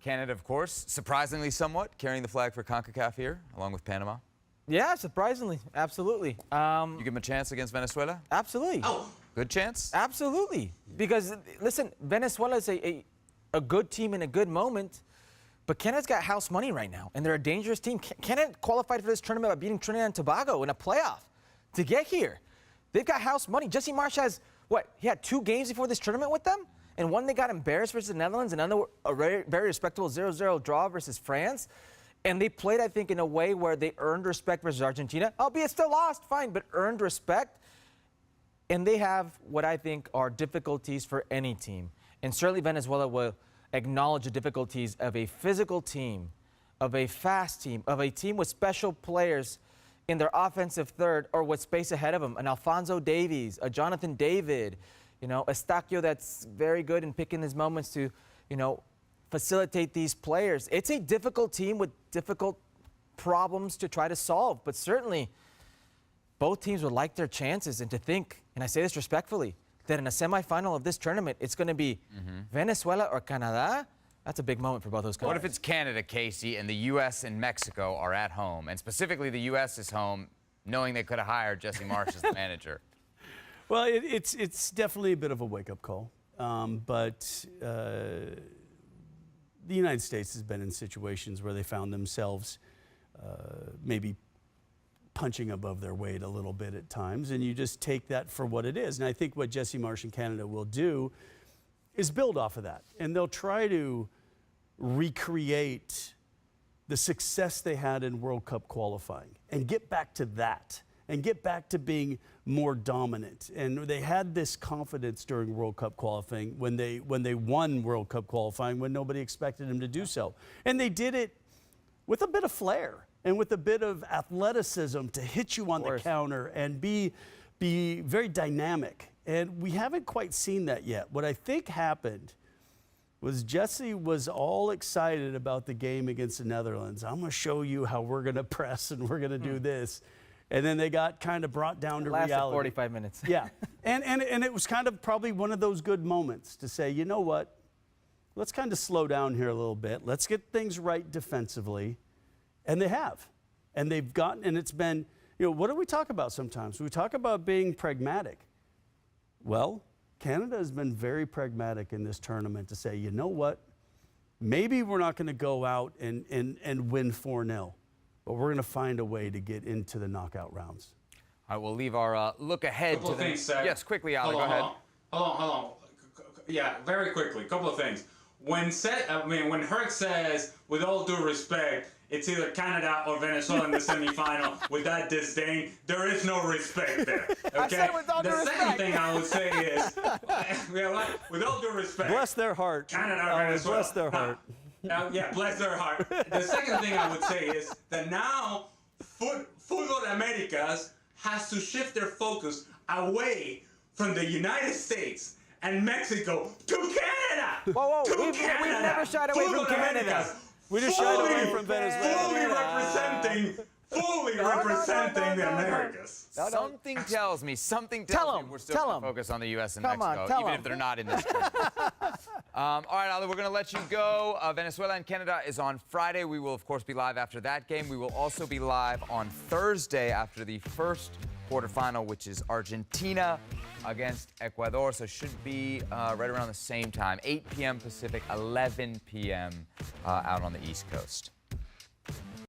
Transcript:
Canada, of course, surprisingly somewhat, carrying the flag for CONCACAF here, along with Panama. Yeah, surprisingly. Absolutely. You give them a chance against Venezuela? Absolutely. Oh. Good chance? Absolutely. Because, listen, Venezuela is a good team in a good moment, but Canada's got house money right now, and they're a dangerous team. Canada qualified for this tournament by beating Trinidad and Tobago in a playoff to get here. They've got house money. Jesse Marsch has, he had 2 games before this tournament with them, and one they got embarrassed versus the Netherlands, and another a very respectable 0-0 draw versus France. And they played, I think, in a way where they earned respect versus Argentina, albeit still lost, fine, but earned respect. And they have what I think are difficulties for any team. And certainly Venezuela will acknowledge the difficulties of a physical team, of a fast team, of a team with special players in their offensive third or with space ahead of them. An Alphonso Davies, a Jonathan David, Estacio that's very good in picking his moments to, facilitate these players. It's a difficult team with difficult problems to try to solve, but certainly both teams would like their chances, and to think, and I say this respectfully, that in a semifinal of this tournament, it's going to be Venezuela or Canada. That's a big moment for both those countries. What if it's Canada, Casey, and the U.S. and Mexico are at home, and specifically the U.S. is home, knowing they could have hired Jesse Marsch as the manager? Well, it's definitely a bit of a wake-up call, but the United States has been in situations where they found themselves maybe punching above their weight a little bit at times, and you just take that for what it is. And I think what Jesse Marsch and Canada will do is build off of that, and they'll try to recreate the success they had in World Cup qualifying and get back to that and get back to being more dominant. And they had this confidence during World Cup qualifying when they won World Cup qualifying when nobody expected them to do so. And they did it with a bit of flair and with a bit of athleticism to hit you on the counter and be very dynamic. And we haven't quite seen that yet. What I think happened was Jesse was all excited about the game against the Netherlands. I'm going to show you how we're going to press and we're going to do this. And then they got kind of brought down to reality. 45 minutes. Yeah. And it was kind of probably one of those good moments to say, you know what? Let's kind of slow down here a little bit. Let's get things right defensively. And they have. And they've gotten, and it's been, what do we talk about sometimes? We talk about being pragmatic. Well, Canada has been very pragmatic in this tournament to say, you know what? Maybe we're not going to go out and win 4-0. But we're going to find a way to get into the knockout rounds. All right, we'll leave our look ahead couple to the... things, Yes, quickly, Ali, go ahead. Hold on. Yeah, very quickly. Couple of things. When Herc says, with all due respect, it's either Canada or Venezuela in the semifinal, with that disdain, there is no respect there. Okay? The second thing I would say is, with all due respect... Bless their heart. Canada or Venezuela. Bless their heart. Yeah, bless their heart. The second thing I would say is that now Fútbol Americas has to shift their focus away from the United States and Mexico to Canada. Whoa, to we've never shied away from Canada. We just shied away from Venezuela. Fully representing the Americas. Something tells me we're still going to focus on the U.S. and Mexico, even if they're not in this tournament. All right, Ali, we're going to let you go. Venezuela and Canada is on Friday. We will, of course, be live after that game. We will also be live on Thursday after the first quarterfinal, which is Argentina against Ecuador. So it should be right around the same time, 8 p.m. Pacific, 11 p.m. out on the East Coast.